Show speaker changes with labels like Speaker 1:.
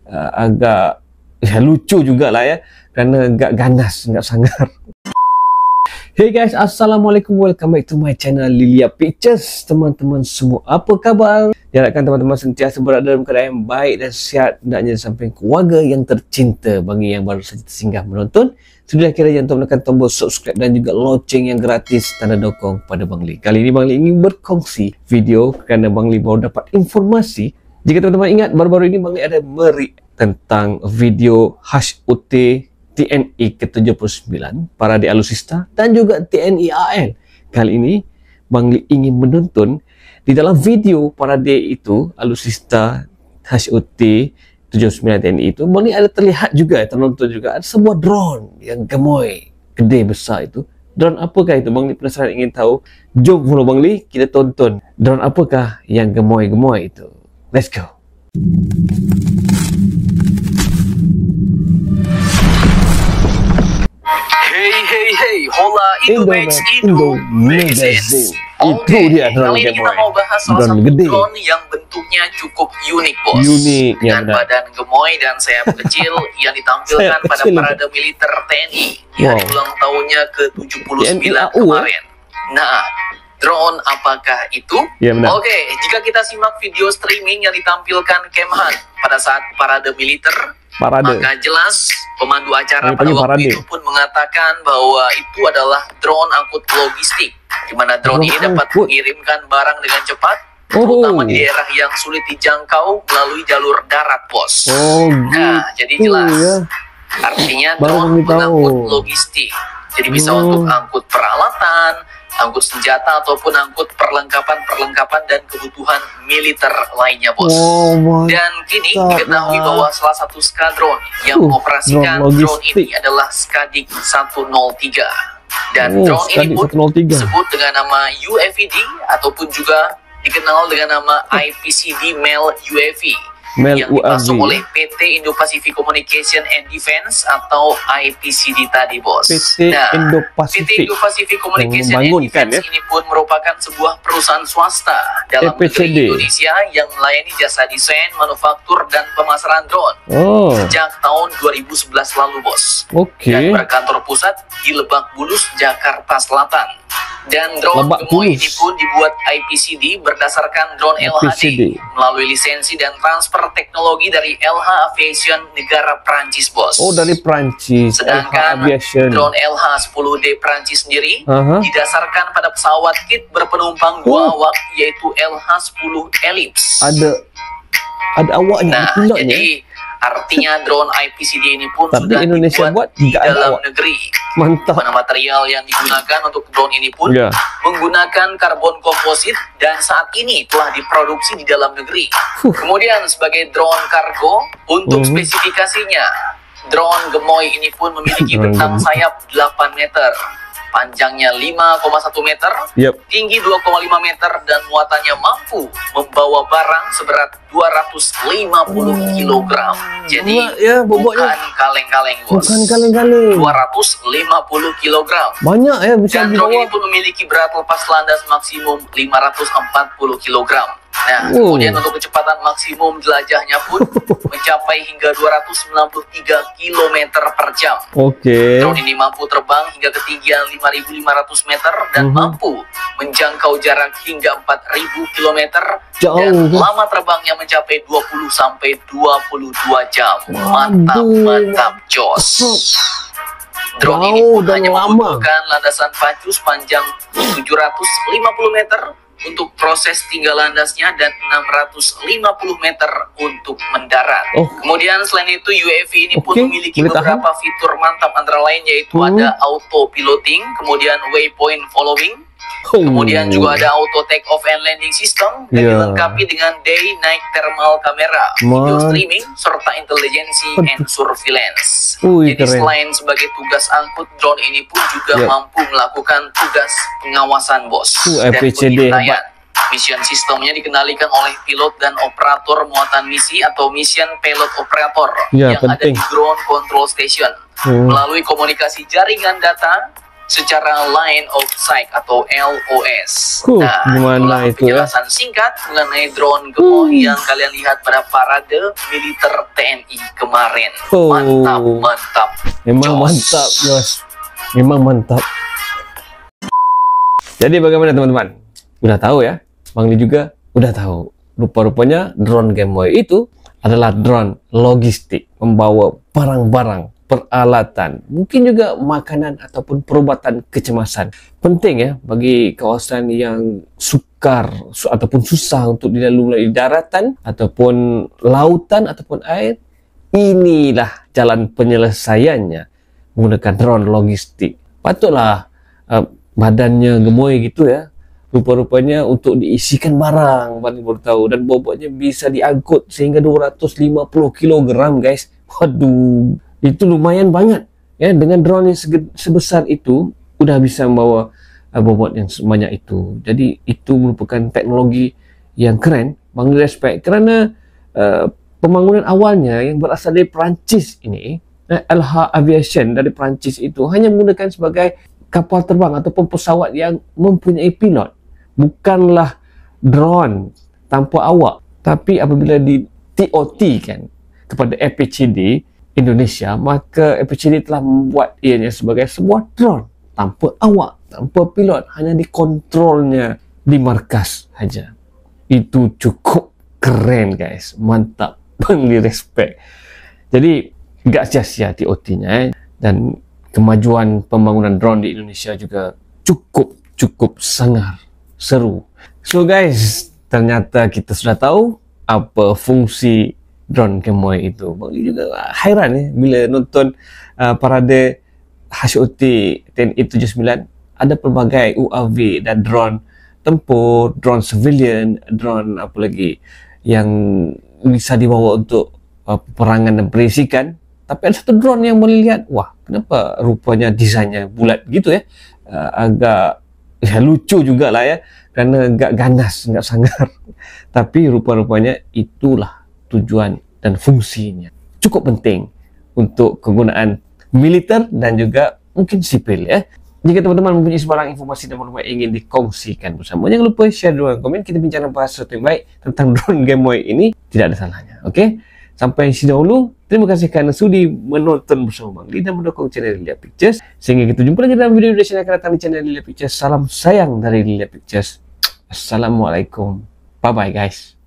Speaker 1: agak lucu juga lah ya, kerana agak ganas, agak sangar. Hey guys, assalamualaikum, welcome back to my channel Lilia Pictures. Teman-teman semua, apa khabar? Diharapkan teman-teman sentiasa berada dalam keadaan yang baik dan sihat, hendaknya sampai keluarga yang tercinta. Bagi yang baru saja tersinggah menonton, sudah kira jangan lupa menekan tombol subscribe dan juga loceng yang gratis, tanda dokong pada Bang Li. Kali ini Bang Li ingin berkongsi video kerana Bang Li baru dapat informasi. Jika teman-teman ingat, baru-baru ini Bang Li ada mereact tentang video HOT TNI ke-79 Parade Alutsista dan juga TNI AL. Kali ini Bang Li ingin menonton di dalam video parade itu, Alutsista HOT 79 TNI itu, Bang Li ada terlihat juga, ternonton juga ada sebuah drone yang gemoy, gede besar itu. Drone apakah itu? Bang Li penasaran ingin tahu. Jom follow Bang Li, kita tonton drone apakah yang gemoy-gemoy itu. Let's go.
Speaker 2: Hey, hola Indo Magazine.
Speaker 1: Itu dia drone
Speaker 2: kali ini kita mau bahas salah satu drone yang bentuknya cukup unik, bos.
Speaker 1: Unik, ya,
Speaker 2: dengan badan gemoy dan sayap kecil yang ditampilkan pada parade militer TNI di hari ulang tahunnya ke-79 kemarin. Nah, drone apakah itu?
Speaker 1: Ya,
Speaker 2: Oke, jika kita simak video streaming yang ditampilkan Kemhan pada saat parade militer, maka jelas pemandu acara pada waktu itu pun mengatakan bahwa itu adalah drone angkut logistik, di mana drone ini dapat mengirimkan barang dengan cepat, terutama di daerah yang sulit dijangkau melalui jalur darat, bos. Nah, jadi jelas artinya drone mengangkut logistik, jadi bisa untuk angkut peralatan, angkut senjata, ataupun angkut perlengkapan dan kebutuhan militer lainnya, bos. Dan kini diketahui bahwa salah satu skadron yang mengoperasikan drone ini adalah Skadik 103. Dan drone ini pun disebut dengan nama UAVD ataupun juga dikenal dengan nama IPCD Male UAV yang dipasok oleh PT Indo-Pacific Communication and Defense atau IPCD tadi, bos. PT Indo-Pacific Communication and Defense ini pun merupakan sebuah perusahaan swasta dalam negeri Indonesia yang melayani jasa desain, manufaktur, dan pemasaran drone sejak tahun 2011 lalu, bos. Dan berkantor pusat di Lebak Bulus, Jakarta Selatan. Dan drone gemoy ini pun dibuat IPCD berdasarkan drone LHD melalui lisensi dan transfer teknologi dari LH Aviation negara Prancis, bos.
Speaker 1: Dari Prancis.
Speaker 2: Sedangkan drone LH-10D Prancis sendiri didasarkan pada pesawat kit berpenumpang 2 awak, yaitu LH-10 Ellipse.
Speaker 1: Ada awaknya.
Speaker 2: Nah, jadi artinya drone IPCD ini pun sudah dibuat di dalam negeri.
Speaker 1: Mantap.
Speaker 2: Mana material yang digunakan untuk drone ini pun menggunakan karbon komposit dan saat ini telah diproduksi di dalam negeri. Kemudian sebagai drone kargo, untuk spesifikasinya, drone gemoy ini pun memiliki bentang sayap 8 meter. Panjangnya 5,1 meter, tinggi 2,5 meter, dan muatannya mampu membawa barang seberat 250 kg. Jadi bukan kaleng-kaleng, bos. 250 kg.
Speaker 1: Banyak ya bisa
Speaker 2: dibawa. Dan drone ini pun memiliki berat lepas landas maksimum 540 kg. Nah, kemudian untuk kecepatan maksimum jelajahnya pun mencapai hingga 293 km per jam. Drone ini mampu terbang hingga ketinggian 5.500 meter dan mampu menjangkau jarak hingga 4.000 km dan lama terbangnya mencapai 20 sampai 22 jam. Mantap, jos. Drone ini pun hanya membutuhkan landasan pacu sepanjang 750 meter untuk proses tinggal landasnya dan 650 meter untuk mendarat. Kemudian selain itu UAV ini pun memiliki beberapa fitur mantap, antara lain yaitu ada auto piloting, kemudian waypoint following, kemudian juga ada auto take off and landing system dan dilengkapi dengan day night thermal camera, video streaming, serta intelligence and surveillance. Jadi selain sebagai tugas angkut, drone ini pun juga mampu melakukan tugas pengawasan, bos, dan pengintai. Mission sistemnya dikendalikan oleh pilot dan operator muatan misi atau mission payload operator yang ada di ground control station melalui komunikasi jaringan data secara line of sight atau LOS. Nah, itu penjelasan singkat mengenai drone gemoy yang kalian lihat pada parade militer TNI. kemarin.
Speaker 1: Oh.
Speaker 2: Mantap.
Speaker 1: Memang mantap, Yos. Memang mantap. Jadi bagaimana teman-teman? Udah tahu ya? Bang Li juga udah tahu. Rupa-rupanya drone Game Boy itu adalah drone logistik, membawa barang-barang, peralatan, mungkin juga makanan ataupun perubatan kecemasan. Penting ya bagi kawasan yang sukar ataupun susah untuk dilalui di daratan ataupun lautan ataupun air. Inilah jalan penyelesaiannya menggunakan drone logistik. Patutlah badannya gemoy gitu ya. Rupa-rupanya untuk diisikan barang, Bang baru tahu, dan bobotnya bisa diangkut sehingga 250 kg, guys. Waduh, itu lumayan banget ya. Dengan drone yang sebesar itu udah bisa membawa bobot yang sebanyak itu. Jadi itu merupakan teknologi yang keren, Bang respect, karena pembangunan awalnya yang berasal dari Perancis ini, LH Aviation dari Perancis itu hanya menggunakan sebagai kapal terbang ataupun pesawat yang mempunyai pilot, bukanlah drone tanpa awak. Tapi apabila di TOT kan kepada FPCD Indonesia, maka FPCD telah membuat ianya sebagai sebuah drone tanpa awak, tanpa pilot, hanya dikontrolnya di markas saja. Itu cukup keren, guys. Mantap. Bang Li respect. Jadi gak sia-sia TOT-nya dan kemajuan pembangunan drone di Indonesia juga cukup sangat seru. So guys, ternyata kita sudah tahu apa fungsi drone Game Boy itu. Bang Li juga hairan ya bila nonton parade HOT TNI 79. Ada pelbagai UAV dan drone tempur, drone civilian, drone apa lagi yang bisa dibawa untuk peperangan dan berisikan. Tapi ada satu drone yang boleh lihat, wah kenapa rupanya desainnya bulat gitu ya, agak ya, lucu juga lah ya, kerana agak ganas, agak sangar. Tapi rupa-rupanya itulah tujuan dan fungsinya. Cukup penting untuk kegunaan militer dan juga mungkin sipil ya. Jika teman-teman mempunyai sebarang informasi dan maklumat ingin dikongsikan bersama, jangan lupa share di ruang komen. Kita bincang bahas sesuatu yang baik tentang drone Game Boy ini, tidak ada salahnya. Oke? Sampai sini dahulu. Terima kasih kerana sudi menonton bersama Bang Li dan mendukung channel Lilia Pictures. Sehingga kita jumpa lagi dalam video yang akan datang di channel Lilia Pictures. Salam sayang dari Lilia Pictures. Assalamualaikum. Bye-bye guys.